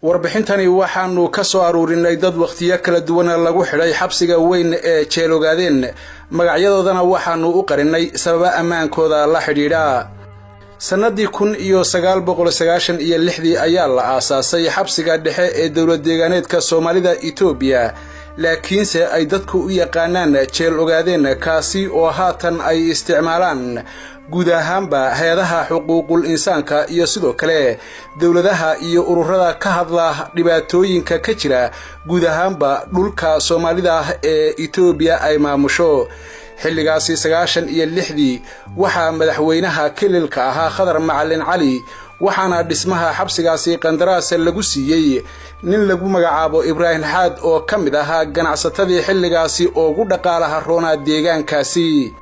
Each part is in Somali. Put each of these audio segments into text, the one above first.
warbixintani waxaanu ka soo aruurinay dad waqtiyo kala duwan lagu xidhay xabsiga weyn ee jeelogaadeen magacyadoodana waxaanu u qarinay sababa ammaankooda la xidhiidha sanadii 1996 ayaa la aasaasay xabsiga dhexe ee dawlad deegaaneedka Soomaalida Itoobiya laakiinse ay dadku u yaqaanaan jeelogaadeen kaasi oo haatan ay isticmaalaan guud ahaanba hay'adaha xuquuqul insaanka iyo sidoo kale dawladaha iyo ururada ka hadla dhibaatooyinka ka jira guud ahaanba dhulka Soomaalida ee Itoobiya ay maamusho xilligaasi 96 waxa madaxweynaha kililka ahaa Khadar Macalin Cali waxaana dhismaha xabsigaasi qandaraas lagu siiyay nin lagu magacaabo Ibrahim Xaad oo kamid ahaa ganacsatadii xilligaasi oo ugu dhaqaalaha roona deegaankaasi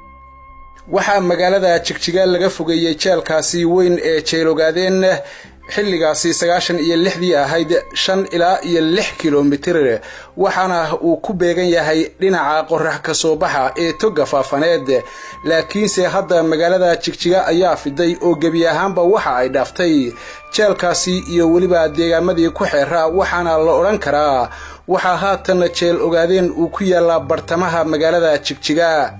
waxa magaalada Jigjiga laga fogeeyay jeelkaasi weyn ee jeelogaadeen xilligaasi 96 ahayd 5 ilaa 6 kiiloomitir waxaana uu ku beegan yahay dhinaca qorax ka soo baxa ee toga faafaneed laakiinse hadda magaalada Jigjiga ayaa fiday oo gabi ahaanba waxa ay dhaaftay jeelkaasi iyo waliba deegaamadii ku xeeraa waxaana la oran karaa waxa haatan jeelogaadeen uu ku yaala bartamaha magaalada Jigjiga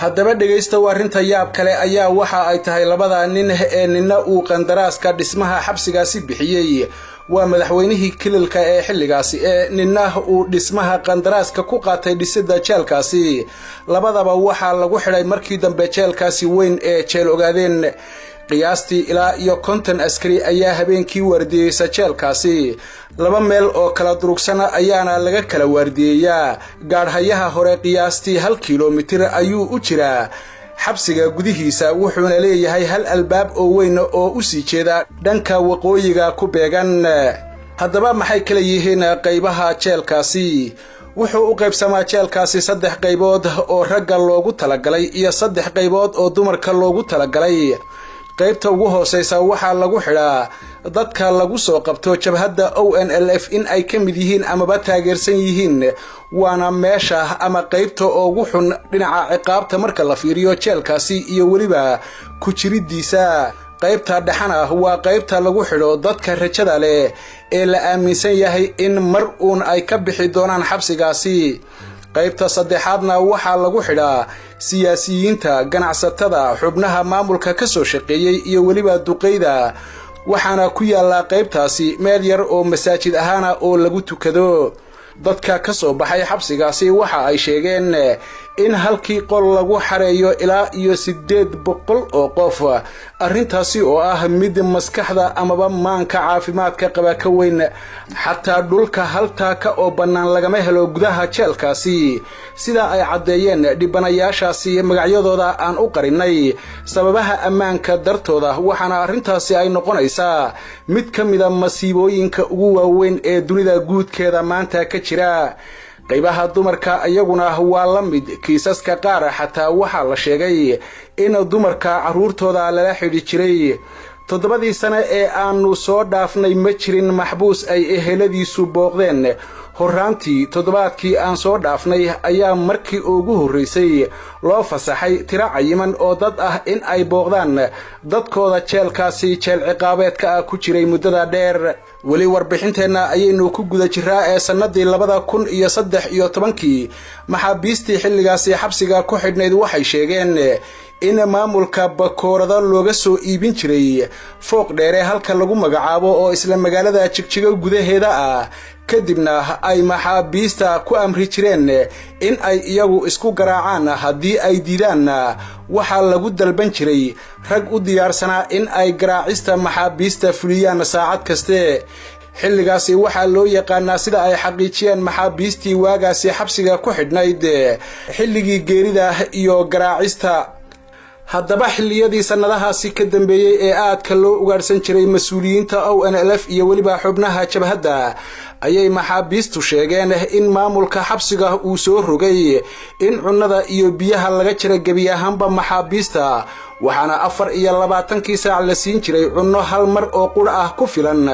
haddaba dhageysta warinta yaab kale ayaa waxa ay tahay labada nin ee ninna uu qandaraaska dhismaha xabsigaasi bixiyay waa madaxweynihii kililka ee xilligaasi ee ninna uu dhismaha qandaraaska ku qaatay dhisida jeelkaasi labadaba waxa lagu xidhay markii dambe jeelkaasi weyn ee jeelogaadeen qiyaastii ilaa iyo 50 askari ayaa habeenkii wardiyeysa jeelkaasi laba meel oo kala durugsana ayaana laga kala wardiyeeyaa gaadhayaha hore qiyaastii 1 kiiloomitir ayuu u jiraa xabsiga gudihiisa wuxuuna leeyahay hal albaab oo weyn oo u sii jeeda dhanka waqooyiga ku beegan haddaba maxay kala yihiin qaybaha jeelkaasi wuxuu u qaybsamaa jeelkaasi 3 qaybood oo ragga loogu talagalay iyo 3 qaybood oo dumarka loogu talagalay qaybta ugu hooseysa waxa lagu xidhaa dadka lagu soo qabto jabhadda ONLF in ay ka mid yihiin ama ba taageersan yihiin waana meesha ama qaybta ugu xun dhinaca ciqaabta marka la fiiriyo jeelkaasi iyo waliba ku jiridiisa qaybta dhaxana waa qaybta lagu xidho dadka rajada leh ee la aaminsan yahay in mar uun ay ka bixi doonaan xabsigaasi qaybta saddexaadna waxa lagu xidhaa siyaasiyiinta ganacsatada xubnaha maamulka ka soo shaqeeyay iyo waliba duqeyda waxaana ku yaala qaybtaasi meel yar oo masaajid ahaana oo lagu tukado dadka ka soo baxay xabsigaasi waxa ay sheegeen in halkii qol lagu xareeyo ilaa iyo 800 oo qof arrintaasi oo ah mid maskaxda amaba maanka caafimaadka qaba ka weyn xataa dhulka halta ka oo banaan lagama helo gudaha jeelkaasi sida ay cadeeyeen dhibanayaashaasi magacyadooda aan u qarinay sababaha ammaanka dartooda waxaana arrintaasi ay noqonaysaa mid kamida masiibooyinka ugu waaweyn ee dunida guudkeeda maanta ka jira qaybaha dumarka ayaguna waa la mid kiisaska qaar xataa waxa la sheegay in dumarka caruurtooda lala xidhi jiray 7 sano ee aanu soo dhaafnay ma jirin maxbuus ay eheladiisu booqdeen horaantii toddobaadkii aan soo dhaafnay ayaa markii ugu horeysay loo fasaxay tiro cayiman oo dad ah in ay booqdaan dadkooda jeelkaasi jeel ciqaabeedka ku jiray muddada dheer wali warbixinteena ayaynu ku guda jiraa ee sanadii 2013 maxaabiistii xilligaasi xabsiga ku xidhnayd waxay sheegeen in maamulka bakoorada looga soo iibin jiray fooq dheere halka lagu magacaabo oo isla magaalada Jigjiga gudaheeda ah kadibna ay maxaabiista ku amri jireen in ay iyagu isku garaacaan haddii ay diidaan waxa lagu dalban jiray rag u diyaarsanaa in ay garaacista maxaabiista fuliyaan saacad kaste xilligaasi waxa loo yaqaanaa sida ay xaqiijiyeen maxaabiistii waagaasi xabsiga ku xidhnayd xilligii geerida iyo garaacista haddaba xilliyadii sanadahaasi ka dambeeyay ee aadka loo ugaarsan jiray mas'uuliyiinta ONLF iyo waliba xubnaha jabhadda ayay maxaabiistu sheegeen in maamulka xabsiga uu soo rogay in cunnada iyo biyaha laga jira gabi ahaanba maxaabiista waxaana 24 saac la siin jiray cunno hal mar oo qur ah ku filan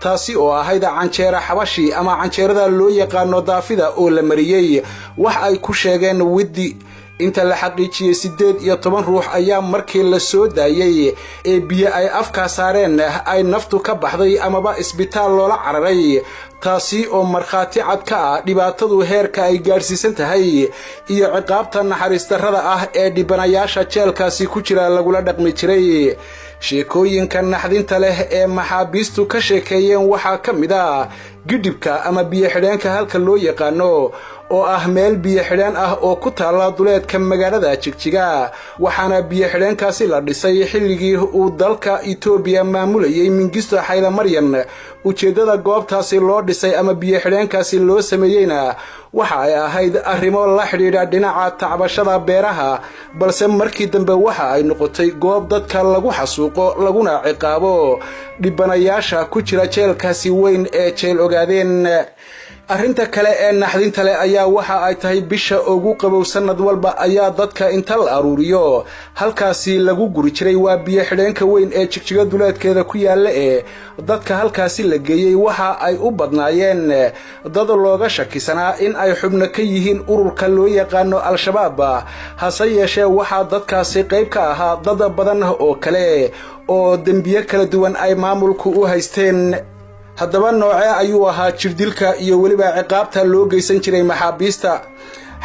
taasi oo ahayd canjeera xabashi ama canjeerada loo yaqaano daafida oo la mariyay wax ay ku sheegeen widi inta la xaqiijiyay 18 ruux ayaa markii la soo daayay ee biyo ay afka saareen ay naftu ka baxday amaba isbitaal loola cararay taasi oo markhaati cad ka ah dhibaatadu heerka ay gaarsiisan tahay iyo ciqaabta naxariis darrada ah ee dhibanayaasha jeelkaasi ku jira lagula dhaqmi jiray sheekooyinka naxdinta leh ee maxaabiistu ka sheekeeyeen waxaa ka mid ah gidibka ama biyo xidheenka halka loo yaqaano oo ah meel biyo xidheen ah oo ku taala duleedka magaalada Jigjiga waxaana biyo xidheenkaasi la dhisay xilligii uu dalka Itoobiya maamulayay Mengistu Haile Mariam ujeedada goobtaasi loo dhisay ama biyo xidheenkaasi loo sameeyayna waxa ay ahayd arrimo la xiriira dhinaca tacbashada beeraha balse markii dambe waxa ay noqotay goob dadka lagu xasuuqo laguna ciqaabo dhibanayaasha ku jira jeelkaasi weyn ee jeel ogaadeen arrinta kale ee naxdinta leh ayaa waxa ay tahay bisha ugu qabow sanad walba ayaa dadka inta la aruuriyo halkaasi lagu guri jiray waa biyo xidheenka weyn ee Jigjiga duleedkeeda ku yaala ee dadka halkaasi la geeyay waxa ay u badnaayeen dad looga shakisanaa in ay xubno ka yihiin ururka loo yaqaano Al-Shabaab hase yeeshee waxa dadkaasi qayb ka ahaa dad badan oo kale oo dambiye kala duwan ay maamulku u haysteen haddaba noocee ayuu ahaa jirdilka iyo weliba ciqaabta loo geysan jiray maxaabiista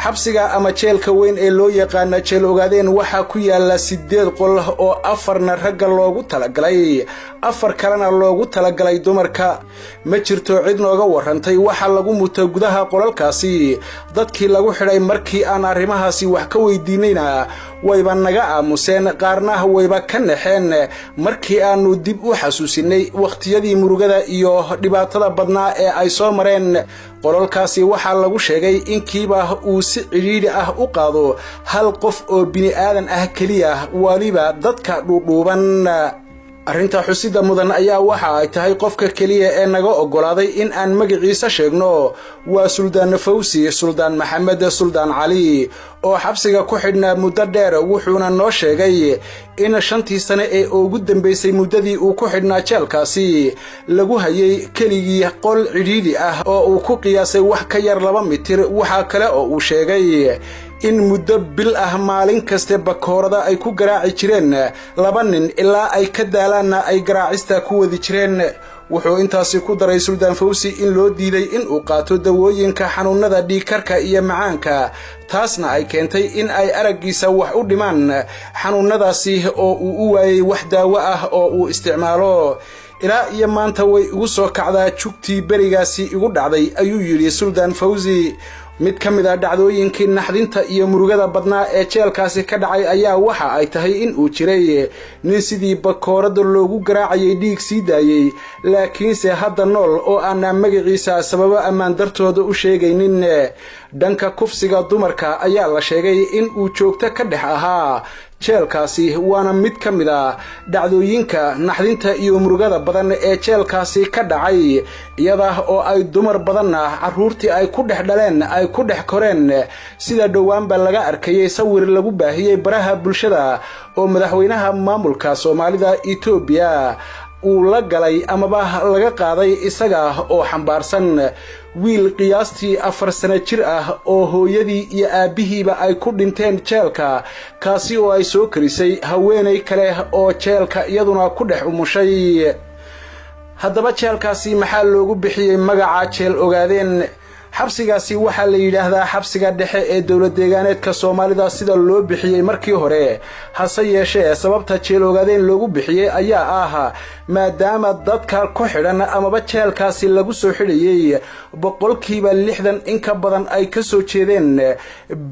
xabsiga ama jeelka weyn ee loo yaqaan jeel ogaadeen waxa ku yaala 8 qol oo 4 ragga loogu talagalay 4 kalena loogu talagalay dumarka ma jirto cid nooga warantay waxa lagu muto gudaha qolalkaasi dadkii lagu xidhay markii aan arrimahaasi wax ka weydiinayna wayba naga aamuseen qaarna wayba ka naxeen markii aanu dib u xasuusinay waqtiyadii murugada iyo dhibaatada badnaa ee ay soo mareen qolalkaasi waxa lagu sheegay in kiiba uu si ciriiri ah u qaado hal qof oo bini aadan ah kaliya waliba dadka dhuudhuuban arrinta xusida mudan ayaa waxa ay tahay qofka kaliya ee naga ogolaaday in aan magaciisa sheegno waa Suldaan Fawsi Suldaan Maxamed Suldaan Cali oo xabsiga ku xidhnaa muddo dheer wuxuuna noo sheegay in 5 sano ee ugu dambeysay muddadii uu ku xidhnaa jeelkaasi lagu hayay keligii qol ciriiri ah oo uu ku qiyaasay wax ka yar 2 mitir waxa kale oo uu sheegay in muddo bil ah maalin kaste bakoorada ay ku garaaci jireen 2 nin ilaa ay ka daalaana ay garaacista ku wadi jireen wuxuu intaasi ku daray Suldaan Fawsi in loo diiday in uu qaato dawooyinka xanuunada dhiigkarka iyo macaanka taasna ay keentay in ay aragiisa wax u dhimaan xanuunadaasi oo uu u waayay wax daawo ah oo uu isticmaalo ilaa iyo maanta way ugu soo kacdaa jugtii berigaasi igu dhacday ayuu yiri Suldaan Fawsi mid ka mid ah dhacdooyinkii naxdinta iyo murugada badnaa ee jeelkaasi ka dhacay ayaa waxa ay tahay in uu jiray nin sidii bakoorada loogu garaacayay dhiig sii daayay laakiinse hadda nool oo aan magaciisa sababo ammaan dartooda u sheegaynin dhanka kufsiga dumarka ayaa la sheegay in uu joogto ka dhex ahaa jeelkaasi waana mid ka mid ah dhacdooyinka naxdinta iyo murugada badan ee jeelkaasi ka dhacay iyada oo ay dumar badan caruurtii ay ku dhex dhaleen ay ku dhex koreen sida dhawaanba laga arkayay sawir lagu baahiyay baraha bulshada oo madaxweynaha maamulka Soomaalida Itoobiya uu la galay amaba laga qaaday isaga oo xambaarsan wiil qiyaastii 4 sano jir ah oo hooyadii iyo aabihiiba ay ku dhinteen jeelka kaasi oo ay soo karisay haweenay kale oo jeelka iyaduna ku dhex umushay haddaba jeelkaasi maxaa loogu bixiyay magaca jeel ogaadeen xabsigaasi waxa la yiraahdaa xabsiga dhexe ee dawlad deegaaneedka Soomaalida sida loo bixiyay markii hore hase yeeshee sababta jeel ogaadeen loogu bixiyay ayaa ah maadaama dadka ku xidhan amaba jeelkaasi lagu soo xidhayay 60% in ka badan ay ka soo jeedeen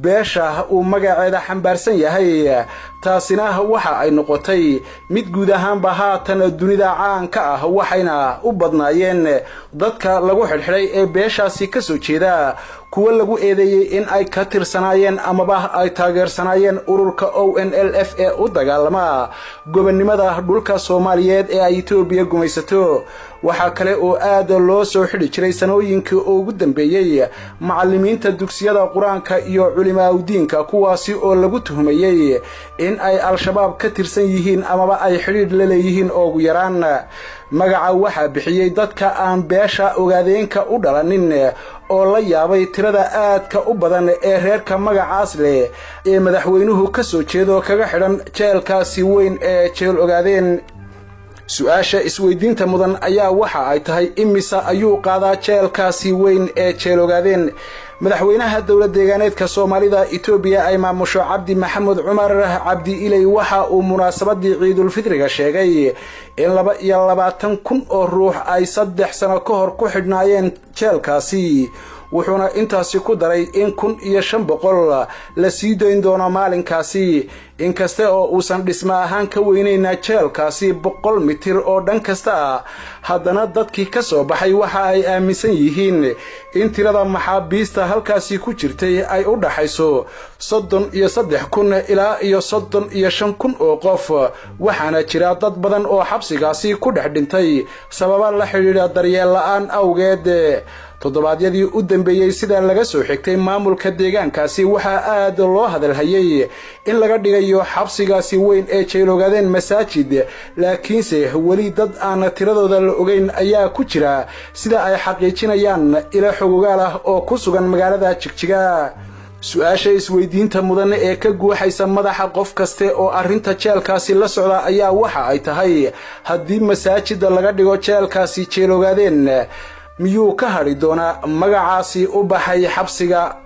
beesha uu magaceeda xambaarsan yahay taasina waxa ay noqotay mid guud ahaanba haatan dunida caanka ah waxayna u badnaayeen dadka lagu xidhay ee beeshaasi ka soo jeeda kuwa lagu eedeeyay in ay ka tirsanaayeen amaba ay taageersanaayeen ururka ONLF ee u dagaalama gobonnimada dhulka Soomaaliyeed ee ay Itoobiya gumaysato waxa kale oo aad loo soo xidhi jiray sanooyinkii ugu dambeeyay macallimiinta dugsiyada Quraanka iyo culimaadiinka kuwaasi oo lagu tuhmayay in ay Al-Shabaab ka tirsan yihiin amaba ay xiriir la leeyihiin ugu yaraan magaca waxa bixiyay dadka aan beesha ogaadeenka u dhalanin oo la yaabay tirada aadka u badan ee reerka magacaas leh ee madaxweynuhu ka soo jeedo kaga xidhan jeelkaasi weyn ee jeel ogaadeen. su'aasha isweydiinta mudan ayaa waxa ay tahay imisa ayuu qaadaa jeelkaasi weyn ee jeel ogaadeen. madaxweynaha dowlad deegaaneedka Soomaalida Itoobiya ay maamusho Cabdi Maxamed Cumar Cabdi Ilay waxa uu munaasabadii Ciidul Fitriga sheegay in 22,000 oo ruux ay 3 sano ka hor ku xidhnaayeen jeelkaasi, wuxuuna intaasi ku daray in 1,500 la sii dayn doono maalinkaasi. inkasta oo uusan dhisma ahaan ka weynayna jeelkaasi 100 mitir oo dhan kasta, haddana dadkii ka soo baxay waxa ay aaminsan yihiin in tirada maxaabiista halkaasi ku jirtay ay u dhaxayso 33,000 ilaa 35,000 oo qof, waxaana jira dad badan oo xabsigaasi ku dhex dhintay sababa la xiriira daryeel la'aan awgeed. toddobaadyadii u dambeeyay sida laga soo xigtay maamulka deegaankaasi waxa aad loo hadalhayay in laga dhigayo xabsigaasi weyn ee jeel ogaadeen masaajid, laakiinse weli dad aan tiradooda la ogeyn ayaa ku jira sida ay xaqiijinayaan ila xogogaal ah oo ku sugan magaalada Jigjiga. su'aasha isweydiinta mudan ee ka guuxaysa madaxa qof kaste oo arrinta jeelkaasi la socda ayaa waxa ay tahay haddii masaajid laga dhigo jeelkaasi jeel ogaadeen miyuu ka hadhi doonaa magacaasi u baxay xabsiga